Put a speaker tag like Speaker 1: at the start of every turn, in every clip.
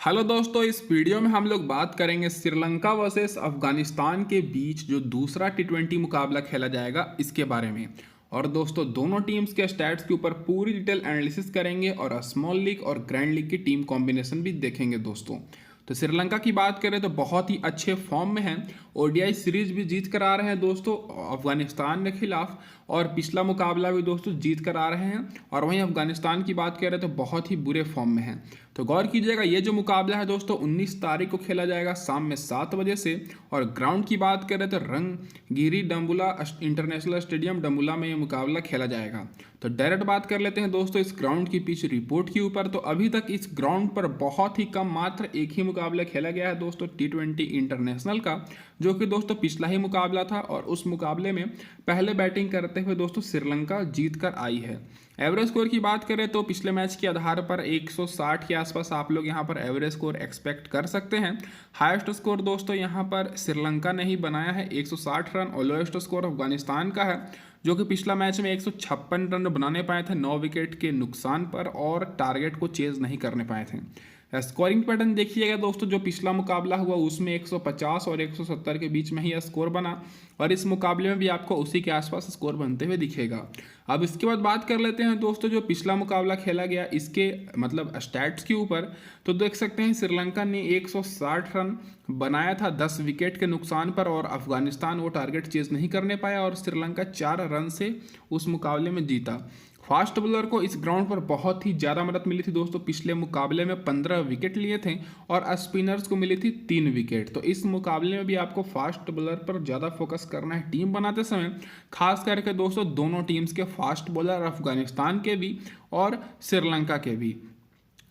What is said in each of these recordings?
Speaker 1: Hello दोस्तों, इस video में हम लोग बात करेंगे श्रीलंका वर्सेस अफगानिस्तान के बीच जो दूसरा टी20 मुकाबला खेला जाएगा इसके बारे में। और दोस्तों दोनों टीम्स के स्टैट्स के ऊपर पूरी डिटेल एनालिसिस करेंगे और स्मॉल लीग और ग्रैंड लीग की टीम कॉम्बिनेशन भी देखेंगे दोस्तों। तो श्रीलंका की बात करें तो बहुत ही अच्छे फॉर्म में है। ओडीआई सीरीज भी जीत कर आ रहे हैं दोस्तों अफगानिस्तान के खिलाफ, और पिछला मुकाबला भी दोस्तों जीत कर आ रहे हैं। और वहीं अफगानिस्तान की बात करें तो बहुत ही बुरे फॉर्म में है। तो गौर कीजिएगा, ये जो मुकाबला है दोस्तों 19 तारीख को खेला जाएगा शाम में 7 बजे से। और ग्राउंड की बात करें तो रंगगिरी डम्बुला इंटरनेशनल स्टेडियम डम्बुला में ये मुकाबला खेला जाएगा। तो डायरेक्ट बात कर लेते हैं दोस्तों इस ग्राउंड की पिच रिपोर्ट के ऊपर। तो अभी तक इस ग्राउंड पर बहुत ही कम, मात्र एक ही मुकाबला खेला गया है दोस्तों टी20 इंटरनेशनल का, जो कि दोस्तों पिछला ही मुकाबला था। और उस मुकाबले में पहले बैटिंग करते हुए दोस्तों श्रीलंका जीत कर आई है। एवरेज स्कोर की बात करें तो पिछले मैच के आधार पर 160 के आसपास आप लोग यहां पर एवरेज स्कोर एक्सपेक्ट कर सकते हैं। हाईएस्ट स्कोर दोस्तों यहां पर श्रीलंका ने ही बनाया है 160 रन, और लोएस्ट स्कोर अफगानिस्तान का है, जो कि पिछला मैच में 156 रन बनाने पाए थे 9 विकेट के नुकसान पर, और टारगेट को चेज नहीं करने पाए थे। स्कोरिंग पैटर्न देखिएगा दोस्तों, जो पिछला मुकाबला हुआ उसमें 150 और 170 के बीच में ही स्कोर बना, और इस मुकाबले में भी आपको उसी के आसपास स्कोर बनते हुए दिखेगा। अब इसके बाद बात कर लेते हैं दोस्तों जो पिछला मुकाबला खेला गया इसके मतलब स्टैट्स के ऊपर। तो देख सकते हैं श्रीलंका ने 160 रन बनाया था 10 विकेट के नुकसान पर, और अफगानिस्तान वो टारगेट चेज नहीं करने पाया, और श्रीलंका 4 रन से उस मुकाबले में जीता। फास्ट बॉलर को इस ग्राउंड पर बहुत ही ज़्यादा मदद मिली थी दोस्तों। पिछले मुकाबले में 15 विकेट लिए थे, और स्पिनर्स को मिली थी 3 विकेट। तो इस मुकाबले में भी आपको फास्ट बॉलर पर ज़्यादा फोकस करना है टीम बनाते समय, खास करके दोस्तों दोनों टीम्स के फास्ट बॉलर, अफगानिस्तान के भी और श्रीलंका के भी।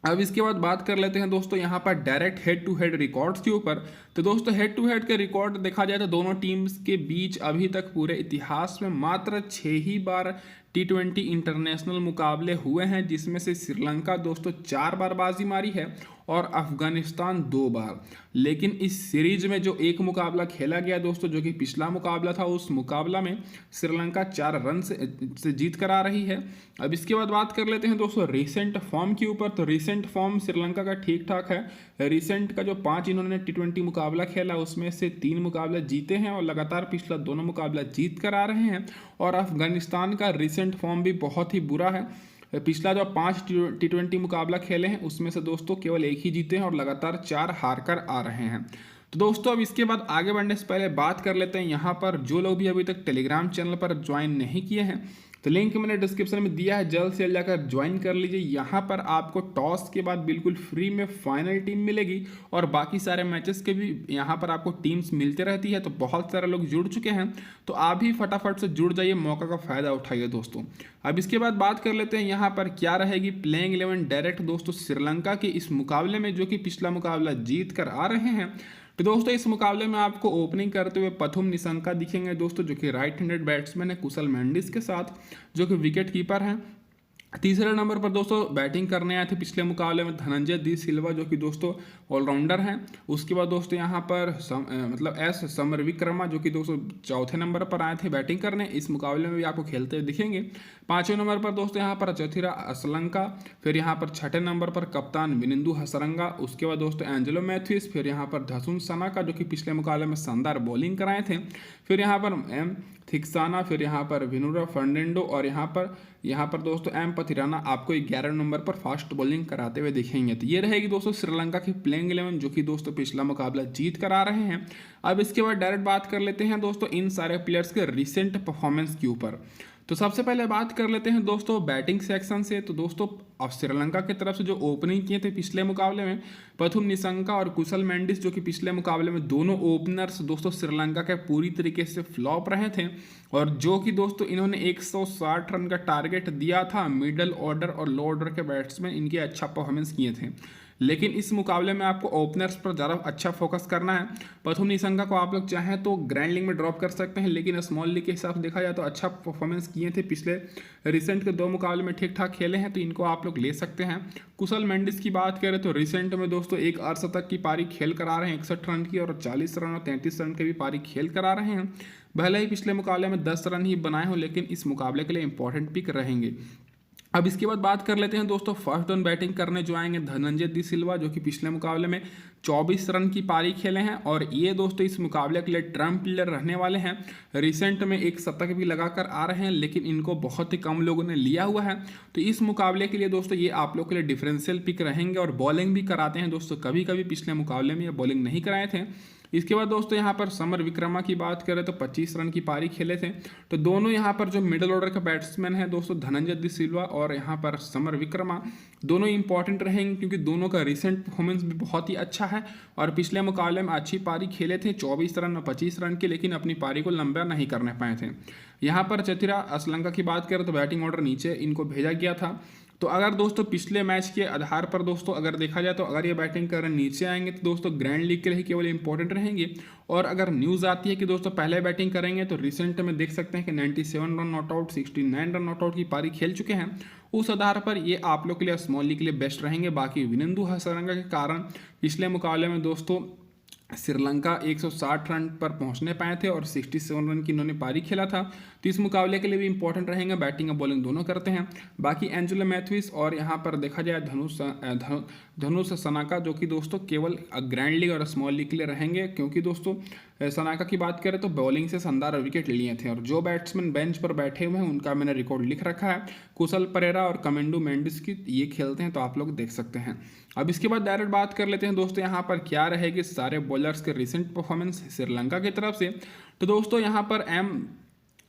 Speaker 1: अब इसके बाद बात कर लेते हैं दोस्तों यहाँ पर direct head to head records के ऊपर। तो दोस्तों हेड टू हेड के रिकॉर्ड देखा जाए तो दोनों टीम्स के बीच अभी तक पूरे इतिहास में मात्र 6 ही बार टी20 इंटरनेशनल मुकाबले हुए हैं, जिसमें से श्रीलंका दोस्तों 4 बार बाजी मारी है और अफगानिस्तान 2 बार। लेकिन इस सीरीज में जो एक मुकाबला खेला गया दोस्तों, जो कि पिछला मुकाबला था, उस मुकाबला में श्रीलंका 4 रन से जीत कर आ रही है। अब इसके बाद बात कर लेते हैं दोस्तों रिसेंट फॉर्म के ऊपर। तो रिसेंट फॉर्म श्रीलंका का ठीक ठाक है। रिसेंट का जो 5 इन्होंने टी20 मुकाबला खेला उसमें से 3 मुकाबले जीते हैं, और लगातार पिछला दोनों मुकाबला जीत कर आ रहे हैं। और अफगानिस्तान का रिसेंट फॉर्म भी बहुत ही बुरा है। पिछला जो 5 टी20 मुकाबला खेले हैं उसमें से दोस्तों केवल एक ही जीते हैं, और लगातार 4 हार कर आ रहे हैं। तो दोस्तों अब इसके बाद आगे बढ़ने से पहले बात कर लेते हैं यहाँ पर जो लोग भी अभी तक टेलीग्राम चैनल पर ज्वाइन नहीं किए हैं, तो लिंक मैंने डिस्क्रिप्शन में दिया है, जल्द से जल्द जाकर ज्वाइन कर लीजिए। यहाँ पर आपको टॉस के बाद बिल्कुल फ्री में फाइनल टीम मिलेगी, और बाकी सारे मैचेस के भी यहाँ पर आपको टीम्स मिलती रहती है। तो बहुत सारे लोग जुड़ चुके हैं, तो आप भी फटाफट से जुड़ जाइए, मौका का फ़ायदा उठाइए दोस्तों। अब इसके बाद बात कर लेते हैं यहाँ पर क्या रहेगी प्लेइंग 11 डायरेक्ट दोस्तों श्रीलंका के इस मुकाबले में, जो कि पिछला मुकाबला जीत कर आ रहे हैं। तो दोस्तों इस मुकाबले में आपको ओपनिंग करते हुए पथुम निशंका दिखेंगे दोस्तों, जो कि राइट हैंडेड बैट्समैन है कुशल मेंडिस के साथ, जो कि विकेट कीपर हैं। तीसरे नंबर पर दोस्तों बैटिंग करने आए थे पिछले मुकाबले में धनंजय डी सिल्वा, जो कि दोस्तों ऑलराउंडर हैं। उसके बाद दोस्तों यहाँ पर एस समरविक्रमा, जो कि दोस्तों चौथे नंबर पर आए थे बैटिंग करने। इस मुकाबले में भी आपको खेलते हुए दिखेंगे। पाँचवें नंबर पर दोस्तों यहाँ पर चौथिरा असलंका, फिर यहाँ पर छठे नंबर पर कप्तान विनिंदु हसरंगा, उसके बाद दोस्तों एंजेलो मैथ्यूज, फिर यहाँ पर धसुन सनाका, जो कि पिछले मुकाबले में शानदार बॉलिंग कराए थे, फिर यहाँ पर एम थिक्साना, फिर यहाँ पर विनुरा फर्नांडो, और यहाँ पर दोस्तों एम पथिराना आपको 11 नंबर पर फास्ट बॉलिंग कराते हुए दिखेंगे। तो ये रहेगी दोस्तों श्रीलंका की प्लेइंग 11, जो कि दोस्तों पिछला मुकाबला जीत कर आ रहे हैं। अब इसके बाद डायरेक्ट बात कर लेते हैं दोस्तों इन सारे प्लेयर्स के रिसेंट परफॉर्मेंस के ऊपर। तो सबसे पहले बात कर लेते हैं दोस्तों बैटिंग सेक्शन से। तो दोस्तों अब श्रीलंका की तरफ से जो ओपनिंग किए थे पिछले मुकाबले में पथुम निशंका और कुशल मेंडिस, जो कि पिछले मुकाबले में दोनों ओपनर्स दोस्तों श्रीलंका के पूरी तरीके से फ्लॉप रहे थे, और जो कि दोस्तों इन्होंने 160 रन का टारगेट दिया था। मिडल ऑर्डर और लो ऑर्डर के बैट्समैन इनके अच्छा परफॉर्मेंस किए थे। लेकिन इस मुकाबले में आपको ओपनर्स पर ज़्यादा अच्छा फोकस करना है। पथुम निशंका को आप लोग चाहें तो ग्रैंड लीग में ड्रॉप कर सकते हैं, लेकिन स्मॉल लीग के हिसाब से देखा जाए तो अच्छा परफॉर्मेंस किए थे। पिछले रिसेंट के 2 मुकाबले में ठीक ठाक खेले हैं, तो इनको आप लोग ले सकते हैं। कुशल मेंडिस की बात करें तो रिसेंट में दोस्तों एक अर्धशतक की पारी खेल कर आ रहे हैं 61 रन की, और 40 रन और 33 रन की भी पारी खेल कर आ रहे हैं। भले ही पिछले मुकाबले में 10 रन ही बनाए हों, लेकिन इस मुकाबले के लिए इंपॉर्टेंट पिक रहेंगे। अब इसके बाद बात कर लेते हैं दोस्तों फर्स्ट डाउन बैटिंग करने जो आएंगे धनंजय दी सिल्वा, जो कि पिछले मुकाबले में 24 रन की पारी खेले हैं और ये दोस्तों इस मुकाबले के लिए ट्रम्प प्लेयर रहने वाले हैं। रिसेंट में एक शतक भी लगाकर आ रहे हैं, लेकिन इनको बहुत ही कम लोगों ने लिया हुआ है। तो इस मुकाबले के लिए दोस्तों ये आप लोग के लिए डिफरेंशियल पिक रहेंगे और बॉलिंग भी कराते हैं दोस्तों, कभी कभी पिछले मुकाबले में ये बॉलिंग नहीं कराए थे। इसके बाद दोस्तों यहाँ पर समर विक्रमा की बात करें तो 25 रन की पारी खेले थे। तो दोनों यहाँ पर जो मिडिल ऑर्डर का बैट्समैन है दोस्तों धनंजय दी सिल्वा और यहाँ पर समर विक्रमा, दोनों इंपॉर्टेंट रहेंगे क्योंकि दोनों का रिसेंट परफॉर्मेंस भी बहुत ही अच्छा है और पिछले मुकाबले में अच्छी पारी खेले थे 24 रन और 25 रन की, लेकिन अपनी पारी को लंबा नहीं करने पाए थे। यहाँ पर चथिरा असलंका की बात करें तो बैटिंग ऑर्डर नीचे इनको भेजा गया था। तो अगर दोस्तों पिछले मैच के आधार पर दोस्तों अगर देखा जाए तो अगर ये बैटिंग कर नीचे आएंगे तो दोस्तों ग्रैंड लीग के लिए केवल इंपॉर्टेंट रहेंगे। और अगर न्यूज़ आती है कि दोस्तों पहले बैटिंग करेंगे तो रिसेंट में देख सकते हैं कि 97 run not out, 69 run not out की पारी खेल चुके हैं। उस आधार पर ये आप लोग के लिए स्मॉल लीग के लिए बेस्ट रहेंगे। बाकी विनिंदु हसरंगा के कारण पिछले मुकाबले में दोस्तों श्रीलंका 160 रन पर पहुंचने पाए थे और 67 रन की इन्होंने पारी खेला था। तो इस मुकाबले के लिए भी इंपॉर्टेंट रहेंगे, बैटिंग और बॉलिंग दोनों करते हैं। बाकी एंजेलो मैथ्यूज और यहाँ पर देखा जाए धनुष सनाका, जो कि दोस्तों केवल ग्रैंड लीग और स्मॉल लीग के लिए रहेंगे, क्योंकि दोस्तों सनाका की बात करें तो बॉलिंग से शानदार विकेट लिए थे और जो बैट्समैन बेंच पर बैठे हुए हैं उनका मैंने रिकॉर्ड लिख रखा है। कुशल परेरा और कमेंडू मेंडिस की ये खेलते हैं, तो आप लोग देख सकते हैं। अब इसके बाद डायरेक्ट बात कर लेते हैं दोस्तों यहाँ पर क्या रहेगी सारे बॉलर्स के रिसेंट परफॉर्मेंस श्रीलंका की तरफ से। तो दोस्तों यहाँ पर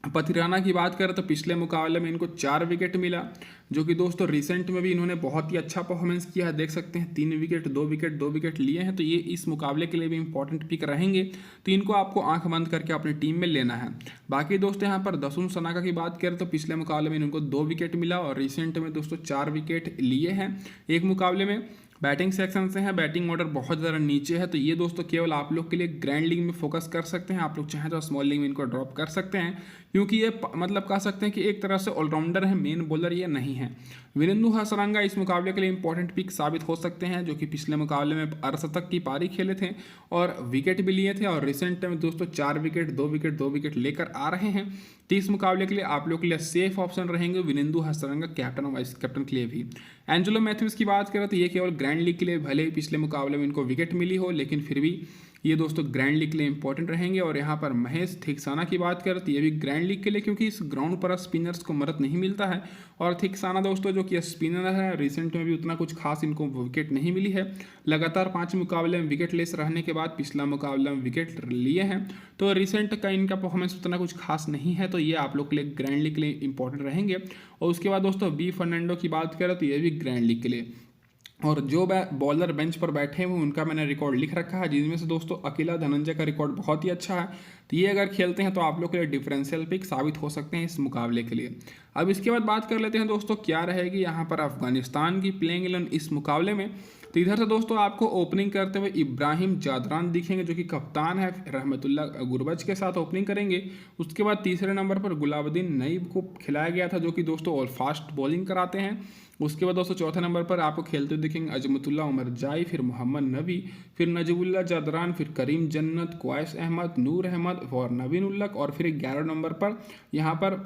Speaker 1: पथिराना की बात करें तो पिछले मुकाबले में इनको 4 विकेट मिला, जो कि दोस्तों रिसेंट में भी इन्होंने बहुत ही अच्छा परफॉर्मेंस किया है। देख सकते हैं 3 विकेट 2 विकेट 2 विकेट लिए हैं। तो ये इस मुकाबले के लिए भी इंपॉर्टेंट पिक रहेंगे, तो इनको आपको आंख बंद करके अपनी टीम में लेना है। बाकी दोस्तों यहाँ पर दसुन सनाका की बात करें तो पिछले मुकाबले में इनको 2 विकेट मिला और रिसेंट में दोस्तों 4 विकेट लिए हैं एक मुकाबले में। बैटिंग सेक्शन से है, बैटिंग ऑर्डर बहुत ज़्यादा नीचे है, तो ये दोस्तों केवल आप लोग के लिए ग्रैंड लीग में फोकस कर सकते हैं। आप लोग चाहें तो स्मॉल लीग में इनको ड्रॉप कर सकते हैं, क्योंकि ये मतलब कह सकते हैं कि एक तरह से ऑलराउंडर है, मेन बॉलर ये नहीं है। विनिंदु हसरंगा इस मुकाबले के लिए इंपॉर्टेंट पिक साबित हो सकते हैं, जो कि पिछले मुकाबले में अर्धशतक की पारी खेले थे और विकेट भी लिए थे और रिसेंट में दोस्तों 4 विकेट 2 विकेट 2 विकेट लेकर आ रहे हैं। तो इस मुकाबले के लिए आप लोग के लिए सेफ ऑप्शन रहेंगे विनिंदु हसरंगा कैप्टन और वाइस कैप्टन के लिए भी। एंजेलो मैथ्यूज की बात करें तो ये केवल ग्रैंड लीग के लिए, भले ही पिछले मुकाबले में इनको विकेट मिली हो, लेकिन फिर भी ये दोस्तों ग्रैंड लीग के लिए इंपॉर्टेंट रहेंगे। और यहाँ पर महेश थिकसाना की बात करें तो ये भी ग्रैंड लीग के लिए, क्योंकि इस ग्राउंड पर स्पिनर्स को मदद नहीं मिलता है और थिकसाना दोस्तों जो कि स्पिनर है, रिसेंट में भी उतना कुछ खास इनको विकेट नहीं मिली है। लगातार 5 मुकाबले में विकेट लेस रहने के बाद पिछला मुकाबले में विकेट लिए हैं, तो रिसेंट का इनका परफॉर्मेंस उतना कुछ खास नहीं है। तो ये आप लोग के लिए ग्रैंड लीग के लिए इंपॉर्टेंट रहेंगे। और उसके बाद दोस्तों बी फर्नांडो की बात करें तो ये भी ग्रैंड लीग के लिए, और जो बॉलर बेंच पर बैठे हुए उनका मैंने रिकॉर्ड लिख रखा है, जिनमें से दोस्तों अकेला धनंजय का रिकॉर्ड बहुत ही अच्छा है। तो ये अगर खेलते हैं तो आप लोग के लिए डिफरेंशियल पिक साबित हो सकते हैं इस मुकाबले के लिए। अब इसके बाद बात कर लेते हैं दोस्तों क्या रहेगी यहाँ पर अफगानिस्तान की प्लेइंग 11 इस मुकाबले में। तो इधर से दोस्तों आपको ओपनिंग करते हुए इब्राहिम जादरान दिखेंगे, जो कि कप्तान है, रहमतुल्लाह गुरबज के साथ ओपनिंग करेंगे। उसके बाद तीसरे नंबर पर गुलाबुद्दीन नईब को खिलाया गया था, जो कि दोस्तों और फास्ट बॉलिंग कराते हैं। उसके बाद दोस्तों चौथे नंबर पर आपको खेलते हुए दिखेंगे अजमतुल्लाह उमर जाई, फिर मोहम्मद नबी, फिर नजीबुल्लाह जादरान, फिर करीम जन्नत, क्वाइस अहमद, नूर अहमद और नवीन उल्लक, और फिर 11 नंबर पर यहाँ पर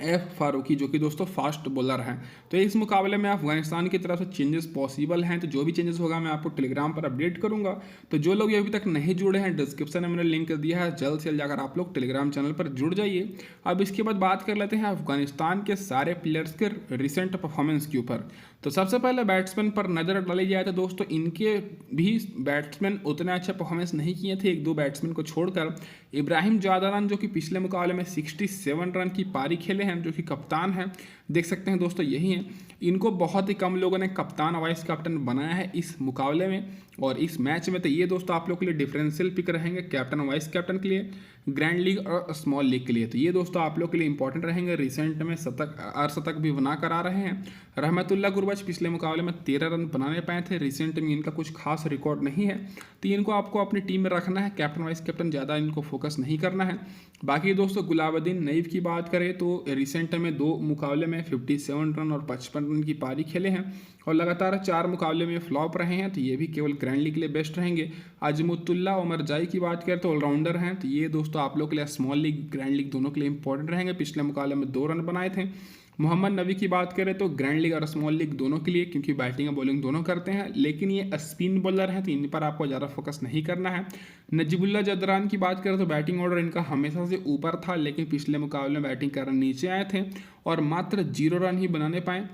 Speaker 1: एफ फारूकी, जो कि दोस्तों फास्ट बॉलर हैं। तो इस मुकाबले में अफगानिस्तान की तरफ से चेंजेस पॉसिबल हैं, तो जो भी चेंजेस होगा मैं आपको टेलीग्राम पर अपडेट करूंगा। तो जो लोग अभी तक नहीं जुड़े हैं, डिस्क्रिप्शन में मैंने लिंक दिया है, जल्द से जल्द जाकर आप लोग टेलीग्राम चैनल पर जुड़ जाइए। अब इसके बाद बात कर लेते हैं अफगानिस्तान के सारे प्लेयर्स के रिसेंट परफॉर्मेंस के ऊपर। तो सबसे पहले बैट्समैन पर नज़र डाली जाए तो दोस्तों इनके भी बैट्समैन उतने अच्छे परफॉर्मेंस नहीं किए थे, 1-2 बैट्समैन को छोड़कर। इब्राहिम जादरान जो कि पिछले मुकाबले में 67 रन की पारी खेले हैं, जो कि कप्तान हैं, देख सकते हैं दोस्तों यही हैं। इनको बहुत ही कम लोगों ने कप्तान वाइस कैप्टन बनाया है इस मुकाबले में और इस मैच में। तो ये दोस्तों आप लोग के लिए डिफरेंशियल पिक रहेंगे कैप्टन वाइस कैप्टन के लिए, ग्रैंड लीग और स्मॉल लीग के लिए। तो ये दोस्तों आप लोग के लिए इंपॉर्टेंट रहेंगे। रिसेंट में अर्धशतक भी बना कर आ रहे हैं। रहमतुल्लाह गुरबज पिछले मुकाबले में 13 रन बनाने पाए थे, रिसेंट में इनका कुछ खास रिकॉर्ड नहीं है, तो इनको आपको अपनी टीम में रखना है। कैप्टन वाइस कैप्टन ज़्यादा इनको फोकस नहीं करना है। बाकी दोस्तों गुलाबुद्दीन नईब की बात करें तो रिसेंट में 2 मुकाबले में 57 रन और 55 रन की पारी खेले हैं और लगातार 4 मुकाबले में फ्लॉप रहे हैं, तो ये भी केवल ग्रैंड लीग के लिए बेस्ट रहेंगे। अजमुतुल्लाह उमर जाई की बात करें तो ऑलराउंडर हैं, तो ये दोस्तों आप लोग के लिए स्मॉल लीग ग्रैंड लीग दोनों के लिए इंपॉर्टेंट रहेंगे। पिछले मुकाबले में 2 रन बनाए थे। मोहम्मद नबी की बात करें तो ग्रैंड लीग और स्मॉल लीग दोनों के लिए, क्योंकि बैटिंग और बॉलिंग दोनों करते हैं, लेकिन ये स्पिन बॉलर हैं तो इन पर आपको ज़्यादा फोकस नहीं करना है। नजीबुल्ला जदरान की बात करें तो बैटिंग ऑर्डर इनका हमेशा से ऊपर था, लेकिन पिछले मुकाबले में बैटिंग करने नीचे आए थे और मात्र 0 रन ही बनाने पाए।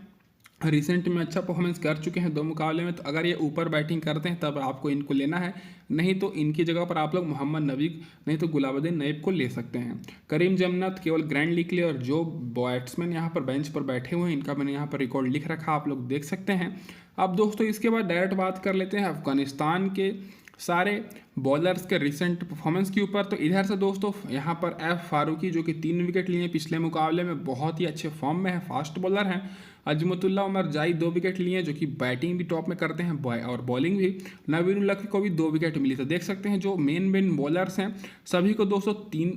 Speaker 1: रिसेंट में अच्छा परफॉर्मेंस कर चुके हैं 2 मुकाबले में, तो अगर ये ऊपर बैटिंग करते हैं तब आपको इनको लेना है, नहीं तो इनकी जगह पर आप लोग मोहम्मद नबी नहीं तो गुलाबुद्दीन नईब को ले सकते हैं। करीम जमनत केवल ग्रैंड लीग के लिए, और जो बैट्समैन यहाँ पर बेंच पर बैठे हुए हैं इनका मैंने यहाँ पर रिकॉर्ड लिख रखा, आप लोग देख सकते हैं। अब दोस्तों इसके बाद डायरेक्ट बात कर लेते हैं अफगानिस्तान के सारे बॉलर्स के रिसेंट परफॉर्मेंस के ऊपर। तो इधर से दोस्तों यहाँ पर एफ फारूकी जो कि 3 विकेट लिए पिछले मुकाबले में, बहुत ही अच्छे फॉर्म में है, फास्ट बॉलर हैं। अजमतुल्ला उमर जाई 2 विकेट लिए हैं, जो कि बैटिंग भी टॉप में करते हैं और बॉलिंग भी। नवीन उल हक को भी 2 विकेट मिली। तो देख सकते हैं जो मेन बॉलर्स हैं सभी को दोस्तों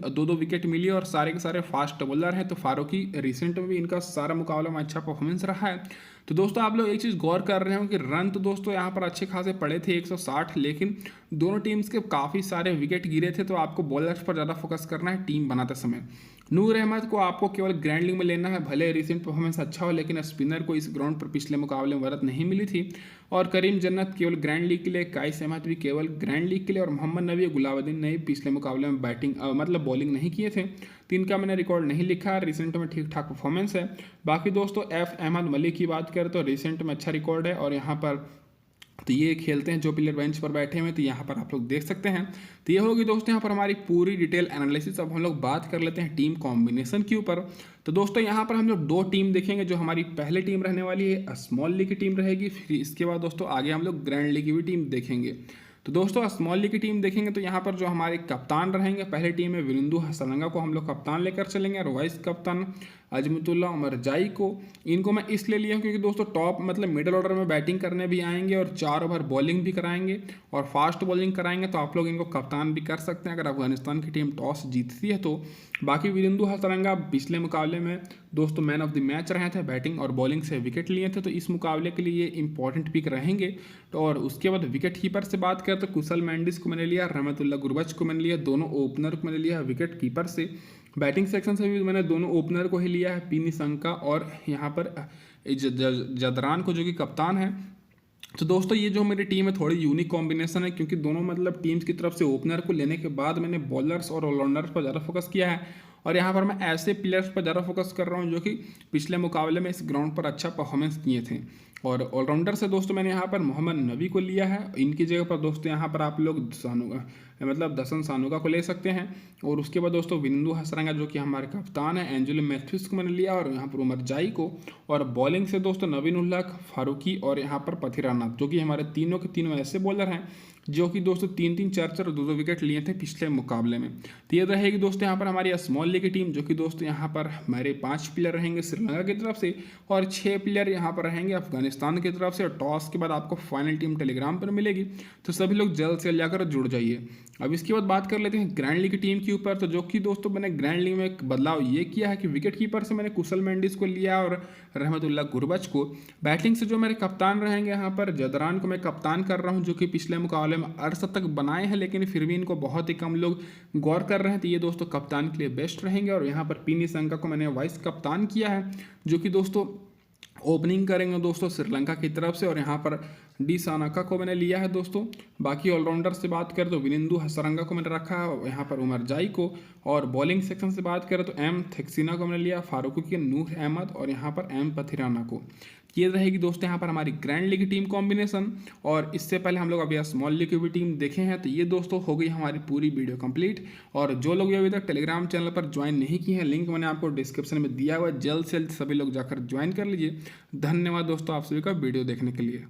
Speaker 1: 2-2 विकेट मिली और सारे के सारे फास्ट बॉलर हैं। तो फारूकी रिसेंट में भी इनका सारा मुकाबला में अच्छा परफॉर्मेंस रहा है। तो दोस्तों आप लोग एक चीज़ गौर कर रहे हो कि रन तो दोस्तों यहाँ पर अच्छे खासे पड़े थे 160, लेकिन दोनों टीम्स के काफ़ी सारे विकेट गिरे थे। तो आपको बॉलर्स पर ज़्यादा फोकस करना है टीम बनाते समय। नूर अहमद को आपको केवल ग्रैंड लीग में लेना है, भले रिसेंट परफॉर्मेंस अच्छा हो, लेकिन स्पिनर को इस ग्राउंड पर पिछले मुकाबले में वरत नहीं मिली थी। और करीम जन्नत केवल ग्रैंड लीग के लिए, काइस अहमद भी केवल ग्रैंड लीग के लिए, और मोहम्मद नबी गुलाबुद्दीन नईब पिछले मुकाबले में बैटिंग मतलब बॉलिंग नहीं किए थे। तो इनका मैंने रिकॉर्ड नहीं लिखा, रिसेंट में ठीक ठाक परफॉर्मेंस है। बाकी दोस्तों एफ अहमद मलिक की बात करें तो रिसेंट में अच्छा रिकॉर्ड है, और यहाँ पर तो ये खेलते हैं जो प्लेयर बेंच पर बैठे हुए हैं, तो यहाँ पर आप लोग देख सकते हैं। तो ये होगी दोस्तों यहाँ पर हमारी पूरी डिटेल एनालिसिस। अब हम लोग बात कर लेते हैं टीम कॉम्बिनेशन के ऊपर। तो दोस्तों यहाँ पर हम लोग 2 टीम देखेंगे, जो हमारी पहले टीम रहने वाली है स्मॉल लीग की टीम रहेगी, फिर इसके बाद दोस्तों आगे हम लोग ग्रैंड लीग की भी टीम देखेंगे। तो दोस्तों स्मॉल लीग की टीम देखेंगे तो यहाँ पर जो हमारे कप्तान रहेंगे, पहले टीम में विरिंदु हसरंगा को हम लोग कप्तान लेकर चलेंगे, और वाइस कप्तान अजमतुल्ला उमर जाई को। इनको मैं इसलिए लिया क्योंकि दोस्तों टॉप मतलब मिडिल ऑर्डर में बैटिंग करने भी आएंगे और 4 ओवर बॉलिंग भी कराएंगे और फास्ट बॉलिंग कराएंगे, तो आप लोग इनको कप्तान भी कर सकते हैं अगर अफगानिस्तान की टीम टॉस जीतती है तो। बाकी विरिंदु हसरंगा पिछले मुकाबले में दोस्तों मैन ऑफ द मैच रहे थे, बैटिंग और बॉलिंग से विकेट लिए थे, तो इस मुकाबले के लिए ये इंपॉर्टेंट पिक रहेंगे। तो और उसके बाद विकेट कीपर से बात करें तो कुशल मेंडिस को मैंने लिया, रहमतुल्लाह गुरबख्श को मैंने लिया, दोनों ओपनर को मैंने लिया है विकेट कीपर से। बैटिंग सेक्शन से भी मैंने दोनों ओपनर को ही लिया है, पी निशंका और यहाँ पर जदरान को जो कि कप्तान है। तो दोस्तों ये जो मेरी टीम है थोड़ी यूनिक कॉम्बिनेशन है, क्योंकि दोनों मतलब टीम्स की तरफ से ओपनर को लेने के बाद मैंने बॉलर्स और ऑलराउंडर्स पर ज़्यादा फोकस किया है, और यहाँ पर मैं ऐसे प्लेयर्स पर ज़्यादा फोकस कर रहा हूँ जो कि पिछले मुकाबले में इस ग्राउंड पर अच्छा परफॉर्मेंस किए थे। और ऑलराउंडर से दोस्तों मैंने यहाँ पर मोहम्मद नबी को लिया है, इनकी जगह पर दोस्तों यहाँ पर आप लोग दसन सानुका को ले सकते हैं। और उसके बाद दोस्तों विरिंदु हसरंगा जो कि हमारे कप्तान है, एंजेलो मैथ्यूज को मैंने लिया, और यहाँ पर उमर जाई को। और बॉलिंग से दोस्तों नवीन उल हक, फारूकी और यहाँ पर पथिरानाथ, जो कि हमारे तीनों के तीनों ऐसे बॉलर हैं जो कि दोस्तों 3-3, 4-4 और 2-2 विकेट लिए थे पिछले मुकाबले में। तो ये रहेगी दोस्तों यहाँ पर हमारी स्मॉल लीग की टीम, जो कि दोस्तों यहाँ पर हमारे 5 प्लेयर रहेंगे श्रीलंका की तरफ से और 6 प्लेयर यहाँ पर रहेंगे अफगानिस्तान की तरफ से। और टॉस के बाद आपको फाइनल टीम टेलीग्राम पर मिलेगी, तो सभी लोग जल्द से जल्द जाकर जुड़ जाइए। अब इसके बाद बात कर लेते हैं ग्रैंड लीग की टीम के ऊपर। तो जो कि दोस्तों मैंने ग्रैंड लीग में एक बदलाव ये किया है कि विकेट कीपर से मैंने कुशल मेंडिस को लिया और रहमतुल्लाह गुरबख्श को। बैटिंग से जो मेरे कप्तान रहेंगे यहाँ पर जदरान को मैं कप्तान कर रहा हूँ, जो कि पिछले मुकाबले में अर्धशतक बनाए हैं, लेकिन फिर भी इनको बहुत ही कम लोग गौर कर रहे हैं, तो ये दोस्तों कप्तान के लिए बेस्ट रहेंगे। और यहाँ पर पी निशंका को मैंने वाइस कप्तान किया है, जो कि दोस्तों ओपनिंग करेंगे दोस्तों श्रीलंका की तरफ से। और यहाँ पर डी सानाका को मैंने लिया है दोस्तों। बाकी ऑलराउंडर से बात करें तो विरिंदु हसरंगा को मैंने रखा है, यहाँ पर उमर जाई को। और बॉलिंग सेक्शन से बात करें तो एम थेक्सिना को मैंने लिया, फारूकी के नूर अहमद और यहाँ पर एम पथिराना को। ये रहेगी दोस्तों यहाँ पर हमारी ग्रैंड लीग की टीम कॉम्बिनेशन। और इससे पहले हम लोग अभी स्मॉल लीग की भी टीम देखे हैं। तो ये दोस्तों हो गई हमारी पूरी वीडियो कंप्लीट। और जो लोग अभी तक टेलीग्राम चैनल पर ज्वाइन नहीं किए हैं, लिंक मैंने आपको डिस्क्रिप्शन में दिया हुआ है, जल्द से जल्द सभी लोग जाकर ज्वाइन कर लीजिए। धन्यवाद दोस्तों आप सभी का वीडियो देखने के लिए।